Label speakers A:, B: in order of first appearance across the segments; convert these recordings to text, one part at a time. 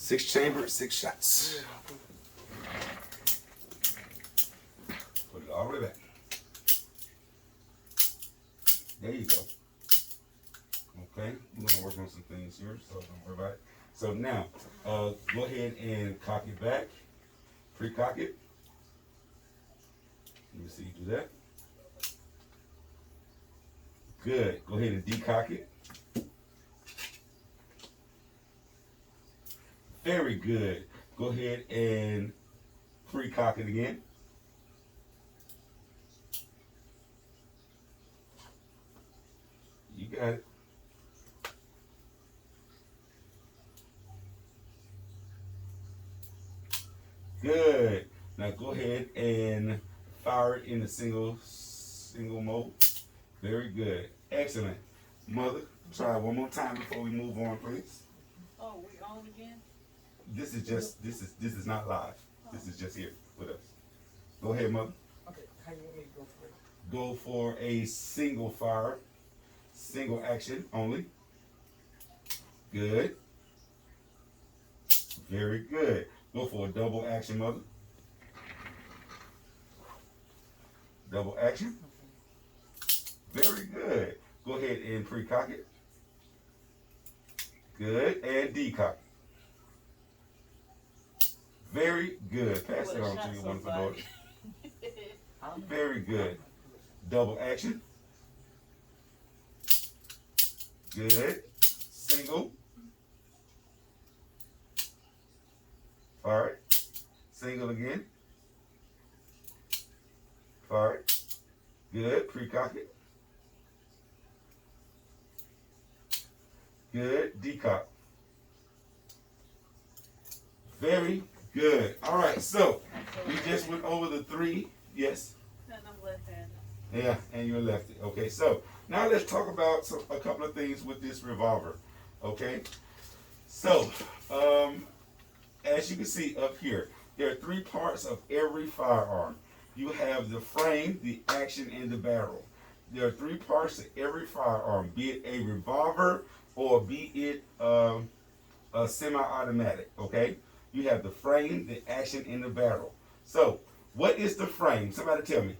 A: 6 chambers, 6 shots. Put it all the way back. There you go. Okay, we're gonna work on some things here, so don't worry about it. So now, go ahead and cock it back. Pre-cock it. Let me see you do that. Good. Go ahead and decock it. Very good. Go ahead and pre-cock it again. You got it. Good. Now go ahead and fire it in the single mode. Very good. Excellent. Mother, try one more time before we move on, please.
B: Oh, we on again?
A: This is not live. This is just here with us. Go ahead, Mother.
C: Okay, how you want me to go for it?
A: Go for a single fire, single action only. Good. Very good. Go for a double action, Mother. Double action. Very good. Go ahead and pre-cock it. Good. And decock it. Very good. Pass it on to your wonderful daughter. Very good. Double action. Good. Single. Fire it. Single again. Fire it. Good. Pre-cock it. Good. Decock. Very good. All right. So we just went over the 3. Yes.
B: And I'm left-handed.
A: Yeah, and you're lefty. Okay. So now let's talk about a couple of things with this revolver. Okay. So as you can see up here, there are 3 parts of every firearm. You have the frame, the action, and the barrel. There are 3 parts to every firearm, be it a revolver or be it a semi-automatic, okay? You have the frame, the action, and the barrel. So, what is the frame? Somebody tell me.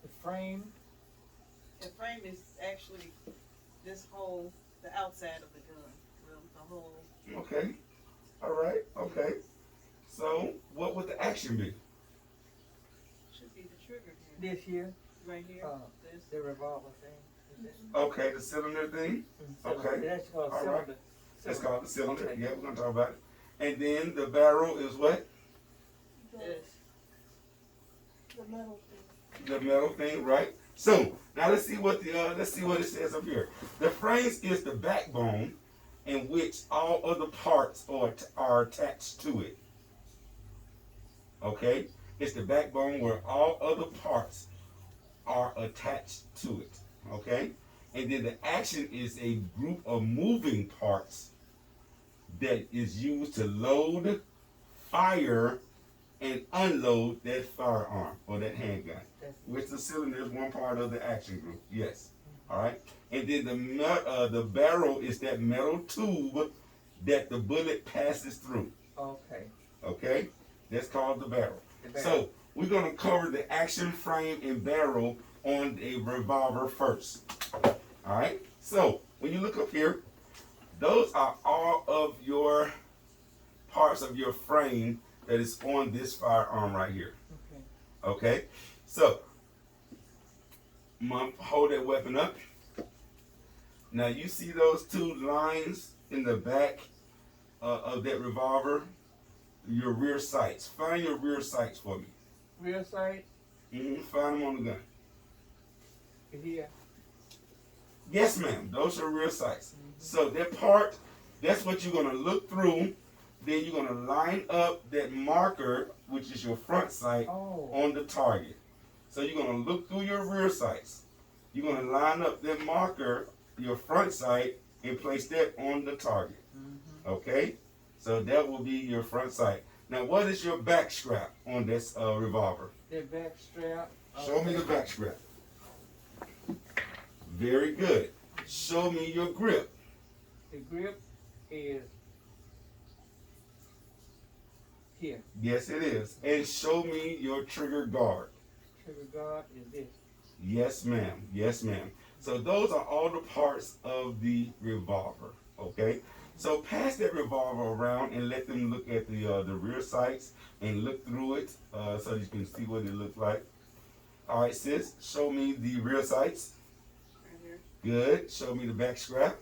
C: The frame?
B: The frame is actually this whole, the outside of the gun. The whole.
A: Okay. All right. Okay. So, what would the action be?
B: Should be the trigger here.
C: This here?
B: Right here. This.
C: The revolver thing.
A: Okay, the cylinder thing. Okay.
C: That's called
A: All right.
C: cylinder.
A: That's called the cylinder.
C: Okay.
A: Yeah, we're gonna talk about it. And then the barrel is what?
B: This.
D: The metal thing.
A: The metal thing, right? So now let's see what it says up here. The frame is the backbone in which all other parts are attached to it. Okay, it's the backbone where all other parts are attached to it. Okay, and then the action is a group of moving parts that is used to load, fire, and unload that firearm or that handgun. Which the cylinder is one part of the action group. Yes. All right. And then the barrel is that metal tube that the bullet passes through.
C: Okay.
A: Okay. That's called the barrel.
C: The barrel.
A: So we're gonna cover the action, frame, and barrel on a revolver first. All right. So when you look up here, those are all of your parts of your frame that is on this firearm right here.
C: Okay.
A: Okay. So I'm gonna hold that weapon up. Now you see those 2 lines in the back of that revolver? Your rear sights. Find your rear sights for me.
C: Rear sight?
A: Find them on the gun.
C: Here.
A: Yes, ma'am. Those are rear sights. So that part, that's what you're gonna look through. Then you're gonna line up that marker, which is your front sight, on the target. So you're gonna look through your rear sights. You're gonna line up that marker, your front sight, and place that on the target. Okay? So that will be your front sight. Now, what is your back strap on this revolver?
C: The back strap.
A: Show me the back strap. Very good. Show me your grip.
C: The grip is here.
A: Yes, it is. And show me your trigger guard.
C: Trigger guard is this.
A: Yes, ma'am. Yes, ma'am. So those are all the parts of the revolver. Okay. So pass that revolver around and let them look at the rear sights and look through it so you can see what it looks like. All right, sis. Show me the rear sights.
B: Right here,
A: Good. Show me the back strap.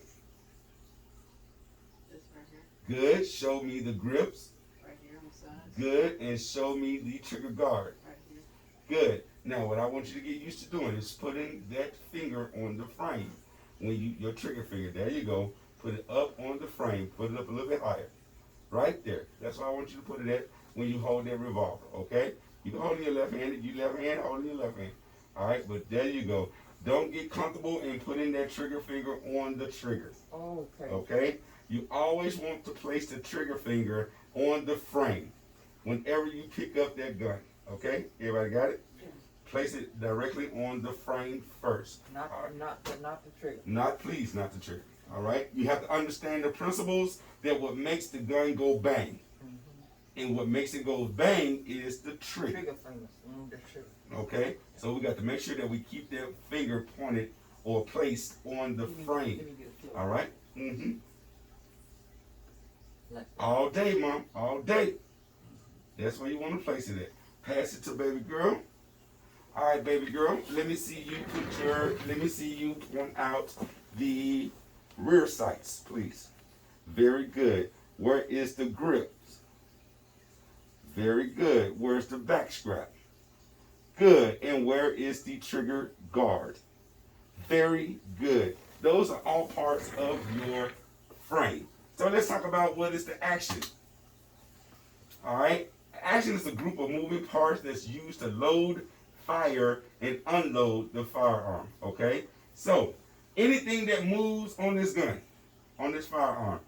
B: this right here,
A: Good. Show me the grips.
B: right here on the sides,
A: Good. And show me the trigger guard.
B: right here.
A: Good. Now, what I want you to get used to doing is putting that finger on the frame. When your trigger finger, there you go. Put it up on the frame. Put it up a little bit higher. Right there. That's where I want you to put it at when you hold that revolver, okay? You can hold it in your left hand. You left hand, hold it in your left hand. All right, but there you go. Don't get comfortable in putting that trigger finger on the trigger,
C: Okay.
A: okay? You always want to place the trigger finger on the frame whenever you pick up that gun, okay? Everybody got it? Place it directly on the frame first.
C: Not the trigger.
A: Not the trigger. All right. You have to understand the principles that what makes the gun go bang, and what makes it go bang is the trigger.
C: Trigger fingers. The trigger.
A: Okay. So we got to make sure that we keep that finger pointed or placed on the
C: Let me
A: frame.
C: get a feel.
A: All right. Mm-hmm.
C: Like that.
A: All day, mom. All day. That's where you want to place it at. Pass it to baby girl. All right, baby girl. Let me see you point out the rear sights, please. Very good. Where is the grip? Very good. Where's the back strap? Good. And where is the trigger guard? Very good. Those are all parts of your frame. So let's talk about what is the action. All right. Action is a group of moving parts that's used to load, fire, and unload the firearm. Okay. So anything that moves on this gun, on this firearm,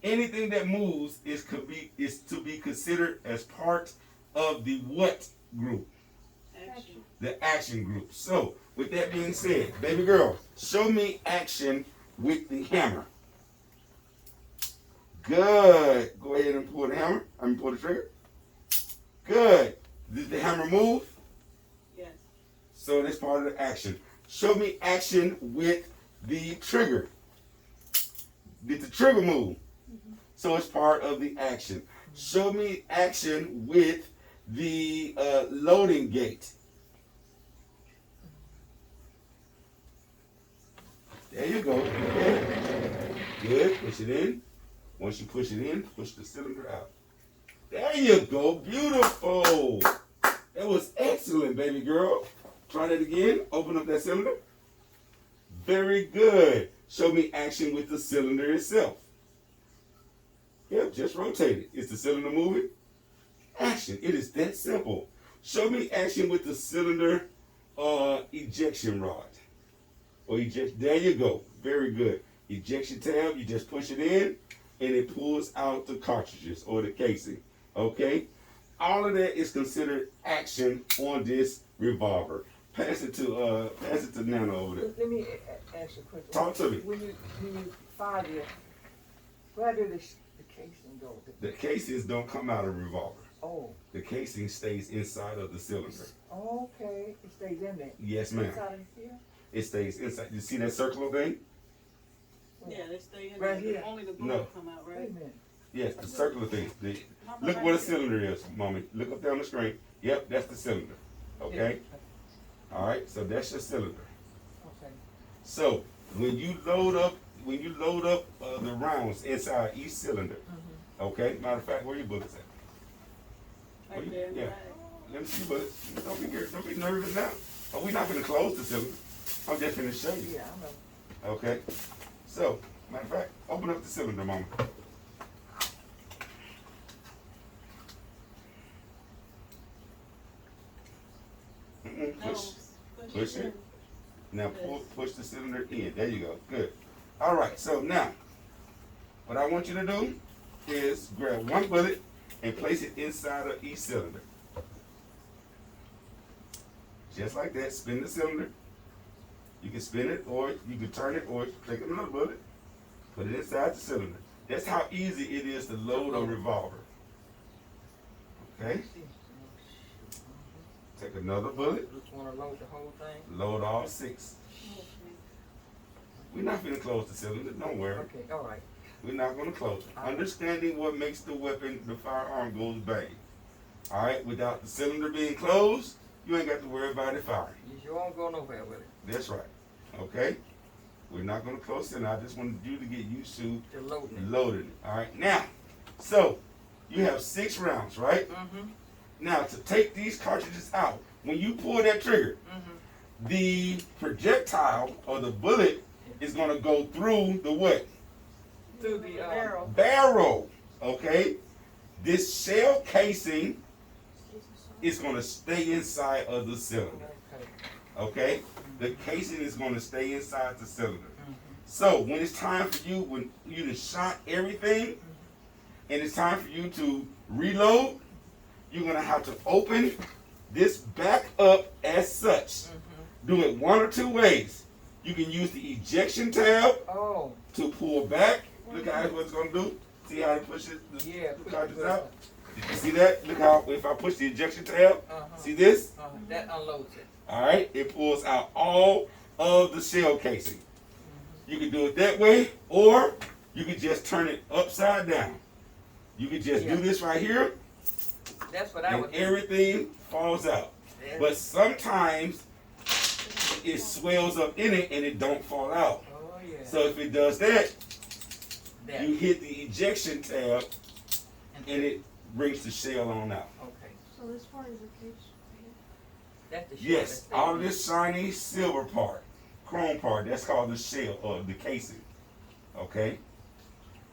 A: anything that moves is to be considered as part of the what group?
B: Action.
A: The action group. So with that being said, baby girl, show me action with the hammer. Good. Go ahead and pull the hammer. Pull the trigger. Good. Did the hammer move?
B: Yes.
A: So that's part of the action. Show me action with the trigger. Did the trigger move? So it's part of the action. Show me action with the loading gate. There you go. Good. Push it in. Once you push it in, push the cylinder out. There you go. Beautiful. That was excellent, baby girl. Try that again. Open up that cylinder. Very good. Show me action with the cylinder itself. Yep, just rotate it. Is the cylinder moving? Action. It is that simple. Show me action with the cylinder ejection rod. Or eject. There you go. Very good. Ejection tab. You just push it in, and it pulls out the cartridges or the casing. Okay. All of that is considered action on this revolver. Pass it to Nana over there.
C: Let me ask you a question.
A: Talk to me.
C: When you fire it, where did the casing go?
A: The casings don't come out of a revolver.
C: Oh.
A: The casing stays inside of the cylinder.
C: Okay. It stays in there.
A: Yes, ma'am.
C: Inside of here?
A: It stays inside. You see that circular thing?
B: Yeah, they stay in
C: Right
B: there.
C: here.
B: Only the
A: No.
B: bullet come out,
C: Wait a
B: right?
C: minute.
A: Yes, the circular thing.
B: Mama,
A: Look
B: right
A: where the
B: here.
A: cylinder is, mommy. Look up there on the screen. Yep, that's the cylinder. Okay? All right, so that's your cylinder.
C: Okay.
A: So when you load up the rounds inside each cylinder, okay? Matter of fact, where your bullets at?
B: Right there in the
A: Yeah.
B: bag.
A: Let me see bullets. Don't be nervous now. Oh, we're not gonna close the cylinder. I'm just gonna show you.
C: Yeah, I know.
A: Okay? So, matter of fact, open up the cylinder, mama. Push. Push it. Now push the cylinder in. There you go. Good. All right. So now, what I want you to do is grab one bullet and place it inside of each cylinder. Just like that. Spin the cylinder. You can spin it, or you can turn it, or take another bullet, put it inside the cylinder. That's how easy it is to load a revolver. Okay. Take another bullet.
C: Just wanna load the whole thing?
A: Load all 6. We're not gonna close the cylinder. Don't worry.
C: Okay, all right.
A: We're not gonna close it. Understanding what makes the weapon, the firearm, goes bang. All right. Without the cylinder being closed, you ain't got to worry about it firing.
C: You won't go nowhere with it.
A: That's right. Okay. We're not gonna close it. I just wanted you to get used to
C: To loading it.
A: loading it. All right. Now, so you have 6 rounds, right?
C: Mm-hmm.
A: Now to take these cartridges out, when you pull that trigger,
C: Mm-hmm.
A: the projectile or the bullet is going to go through the what?
C: Through the
B: barrel.
A: Barrel. Okay? This shell casing is going to stay inside of the cylinder.
C: Okay.
A: Okay? The casing is going to stay inside the cylinder.
C: Mm-hmm.
A: So when it's time for you, when you just shot everything, and it's time for you to reload, you're going to have to open this back up as such.
C: Mm-hmm.
A: Do it 1 or 2 ways. You can use the ejection tab
C: Oh,
A: to pull back. Look how what it's going to do. See how it pushes the
C: yeah.
A: cartridge out? Did you see that? Look how, if I push the ejection tab,
C: Uh-huh.
A: see this?
C: That unloads it.
A: All right, it pulls out all of the shell casing. You can do it that way, or you can just turn it upside down. You can just
C: Yeah.
A: do this right here,
C: That's what I
A: and
C: would do.
A: everything falls out.
C: That's-
A: But sometimes it swells up in it and it don't fall out.
C: Oh, yeah.
A: So if it does that,
C: That.
A: you hit the ejection tab and it brings the shell on out.
C: Okay.
D: So this part is a case.
C: That's the shell
A: Yes,
C: that's
A: all
C: staying.
A: this shiny silver part, chrome part, that's called the shell or the casing. Okay?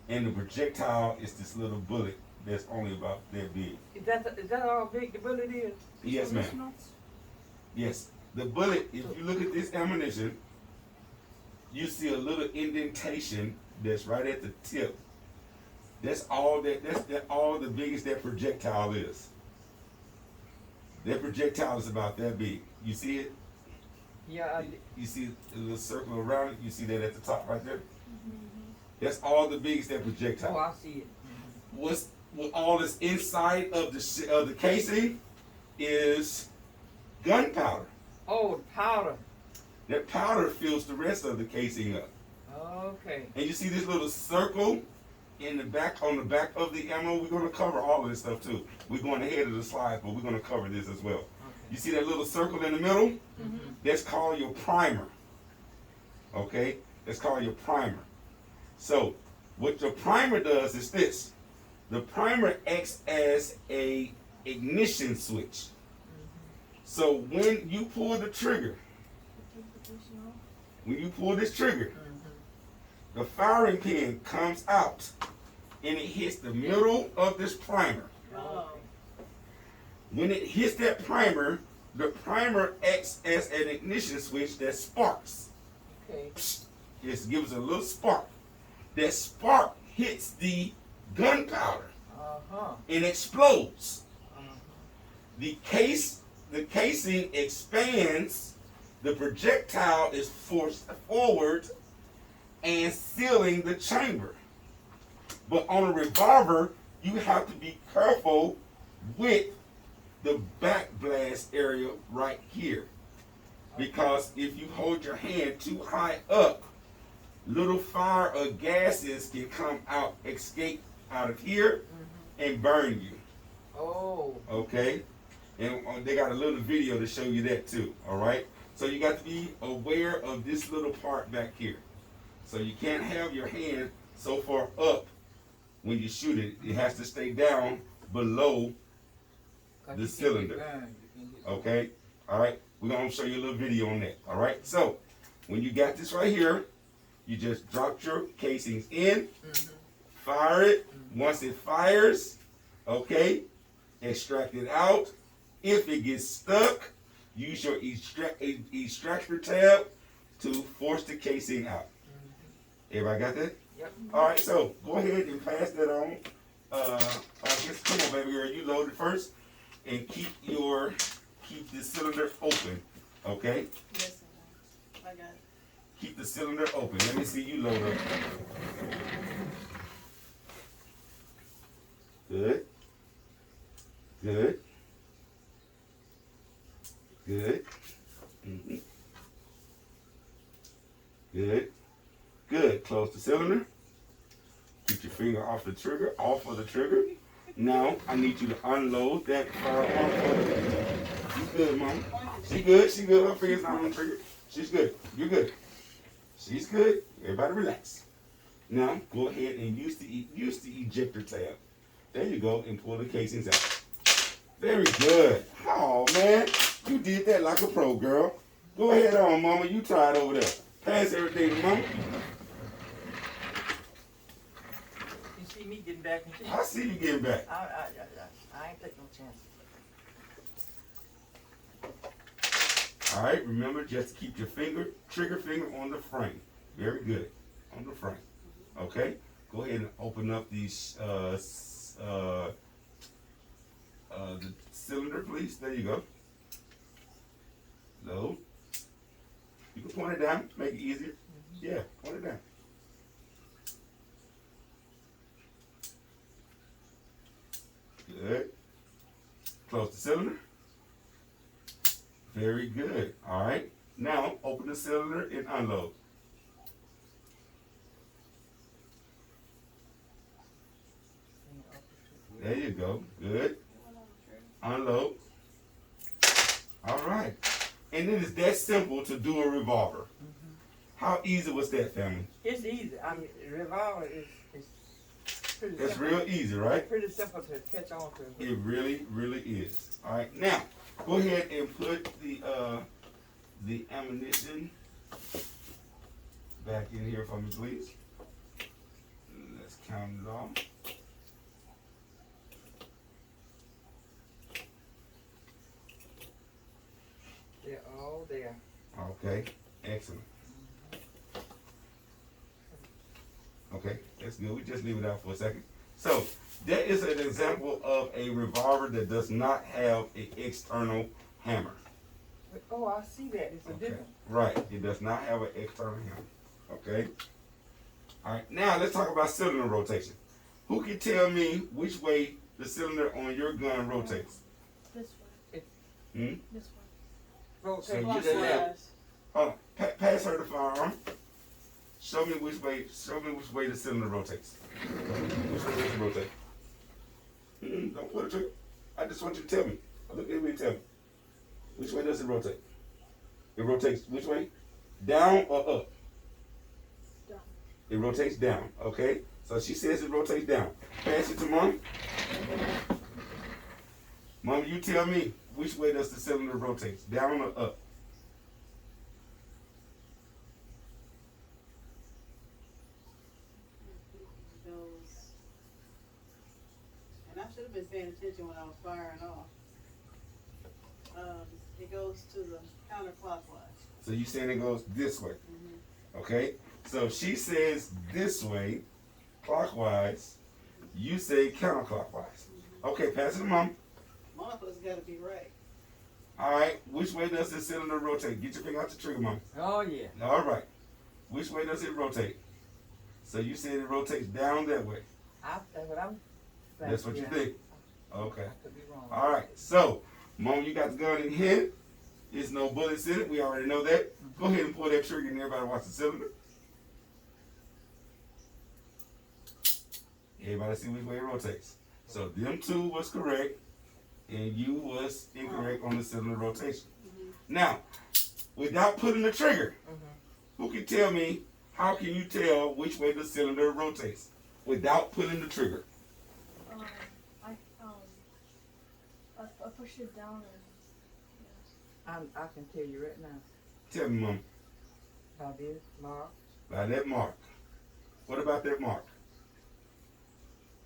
A: And the projectile is this little bullet that's only about that big.
C: Is that how big the bullet is?
A: Yes, ma'am. Yes. The bullet, if you look at this ammunition, you see a little indentation that's right at the tip. That's all all the biggest that projectile is. That projectile is about that big. You see it?
C: Yeah,
A: You see a little circle around it? You see that at the top right there? That's all the biggest that
C: oh,
A: projectile.
C: I see it.
A: What all that's inside of the casing is gunpowder.
C: Oh, powder.
A: That powder fills the rest of the casing up.
C: Okay.
A: And you see this little circle in the back, on the back of the ammo. We're going to cover all of this stuff too. We're going ahead of the slides, but we're going to cover this as well. You see that little circle in the middle?
C: Mm-hmm.
A: That's called your primer. Okay? That's called your primer. So, what your primer does is this. The primer acts as a ignition switch. So when you pull the trigger, when you pull this trigger, the firing pin comes out and it hits the middle of this primer.
B: Oh.
A: When it hits that primer, the primer acts as an ignition switch that sparks.
C: Okay.
A: It gives a little spark. That spark hits the gunpowder
C: Uh-huh.
A: and explodes.
C: Uh-huh.
A: The casing expands, the projectile is forced forward and sealing the chamber. But on a revolver, you have to be careful with the back blast area right here. Because if you hold your hand too high up, little fire or gases can come out, escape out of here and burn you.
C: Oh.
A: Okay? And they got a little video to show you that too. All right? So you got to be aware of this little part back here. So you can't have your hand so far up when you shoot it. It has to stay down below.
C: 'Cause
A: The
C: you can get
A: cylinder.
C: burned. You can get-
A: Okay? All right? We're going to show you a little video on that. All right? So when you got this right here, you just drop your casings in, fire it. Once it fires, okay, extract it out. If it gets stuck, use your extractor tab to force the casing out. Everybody got that?
C: Yep.
A: All right, so go ahead and pass that on. I guess, come on, baby girl, you load it first, and keep the cylinder open. Okay,
B: Yes, I got it.
A: keep the cylinder open. Let me see you load up. Good. Good. Close the cylinder. Keep your finger off the trigger, off of the trigger. Now, I need you to unload that firearm. She's good, Mom. She good. She good. Her finger's not on the trigger. She's good. You're good. She's good. Everybody relax. Now, go ahead and use the ejector tab. There you go, and pull the casings out. Very good. Oh, man. You did that like a pro, girl. Go ahead on, Mama. You try it over there. Pass everything to Mama.
C: You see me getting back in
A: I see you getting back.
C: I ain't taking no chances.
A: All right, remember just to keep your trigger finger on the frame. Very good. On the frame. Okay? Go ahead and open up these the cylinder, please. There you go. Load. You can point it down, make it easier. Yeah, point it down. Good. Close the cylinder. Very good. All right. Now open the cylinder and unload. There you go. Good. Unload. All right. And it is that simple to do a revolver. How easy was that, family?
C: It's easy. I mean, revolver is pretty
A: It's
C: simple.
A: real easy, right?
C: Pretty simple to catch on to.
A: It really, really is. All right. Now, go ahead and put the ammunition back in here for me, please. Let's count it off.
C: They're all there.
A: Okay, excellent. Okay, that's good. We just leave it out for a second. So, that is an example of a revolver that does not have an external hammer.
C: Oh, I see that. It's a different.
A: Right, it does not have an external hammer. Okay? Alright, now let's talk about cylinder rotation. Who can tell me which way the cylinder on your gun rotates?
D: This way.
A: Hmm?
D: This way.
C: Rotate
A: So
C: to
A: you
C: the
A: said-
C: left.
A: Hold on, pass her the firearm. Show me which way the cylinder rotates. Which way does it rotate? Don't put it to. I just want you to tell me. Look at me and tell me. Which way does it rotate? It rotates which way? Down or up?
D: Down.
A: It rotates down, okay? So she says it rotates down. Pass it to Mom. Mom, you tell me which way does the cylinder rotate? Down or up?
B: Goes, and I should have been paying attention when I was firing off. It goes to the counterclockwise.
A: So you saying it goes this way,
B: Mm-hmm.
A: okay? So she says this way, clockwise. You say counterclockwise. Okay, pass it to Mom.
B: One of us got to be right.
A: All right, which way does the cylinder rotate? Get your finger out the trigger, Mom.
C: Oh, yeah.
A: All right. Which way does it rotate? So you said it rotates down that way.
C: That's what I'm saying.
A: That's what you think. Okay.
C: I could be wrong.
A: All right. So, Mom, you got the gun in your hand. There's no bullets in it. We already know that. Go ahead and pull that trigger and everybody watch the cylinder. Everybody see which way it rotates. So them two was correct, and you was incorrect on the cylinder rotation. Now, without pulling the trigger, who can tell me how can you tell which way the cylinder rotates without pulling the trigger?
D: I pushed it down and
C: I can tell you right now.
A: Tell me, Mom.
C: By this mark.
A: By that mark. What about that mark?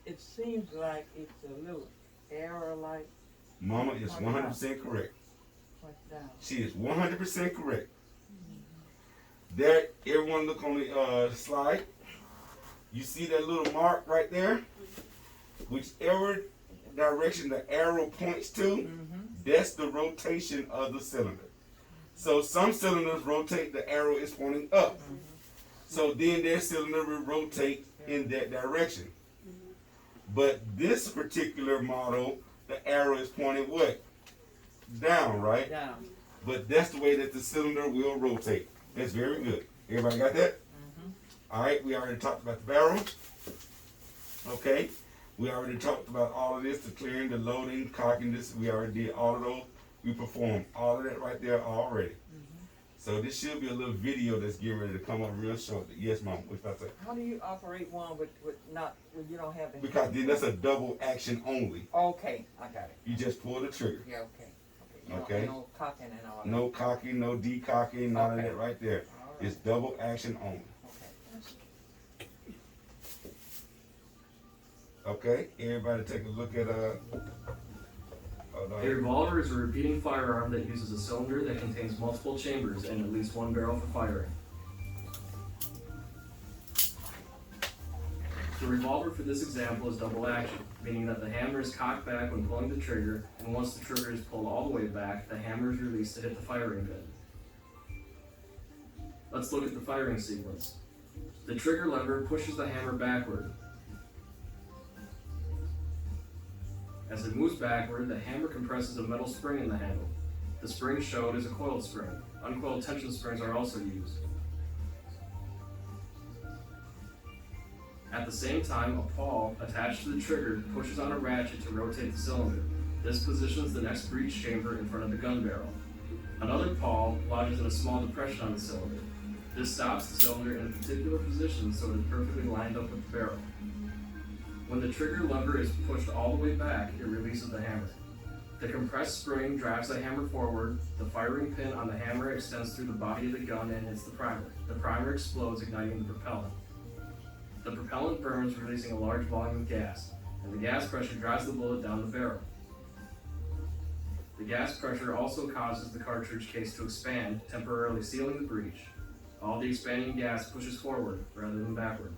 C: It seems like it's a little arrow-like.
A: Mama is 100% correct.
C: Point down.
A: She is 100% correct. There, everyone look on the slide. You see that little mark right there? Whichever direction the arrow points to, that's the rotation of the cylinder. So some cylinders rotate, the arrow is pointing up. So then their cylinder will rotate in that direction. But this particular model, the arrow is pointing what? Down, right?
C: Down.
A: But that's the way that the cylinder will rotate. That's very good. Everybody got that? All right, we already talked about the barrel. Okay, we already talked about all of this, the clearing, the loading, cocking this. We already did all of those. We performed all of that right there already. So this should be a little video that's getting ready to come up real shortly. Yes, Mom, what's that say?
C: How do you operate one with not, when you don't have the?
A: Because then that's a double action only.
C: Okay, I got it.
A: You just pull the trigger.
C: Yeah, okay. You
A: Okay.
C: No cocking and all that.
A: No cocking, no decocking, none of
C: Okay.
A: that right there.
C: All right.
A: It's double action only.
C: Okay.
A: Okay, everybody take a look at
E: A revolver is a repeating firearm that uses a cylinder that contains multiple chambers and at least one barrel for firing. The revolver for this example is double action, meaning that the hammer is cocked back when pulling the trigger, and once the trigger is pulled all the way back, the hammer is released to hit the firing pin. Let's look at the firing sequence. The trigger lever pushes the hammer backward. As it moves backward, the hammer compresses a metal spring in the handle. The spring showed is a coiled spring. Uncoiled tension springs are also used. At the same time, a pawl attached to the trigger pushes on a ratchet to rotate the cylinder. This positions the next breech chamber in front of the gun barrel. Another pawl lodges in a small depression on the cylinder. This stops the cylinder in a particular position so it is perfectly lined up with the barrel. When the trigger lever is pushed all the way back, it releases the hammer. The compressed spring drives the hammer forward. The firing pin on the hammer extends through the body of the gun and hits the primer. The primer explodes, igniting the propellant. The propellant burns, releasing a large volume of gas, and the gas pressure drives the bullet down the barrel. The gas pressure also causes the cartridge case to expand, temporarily sealing the breech. All the expanding gas pushes forward rather than backward.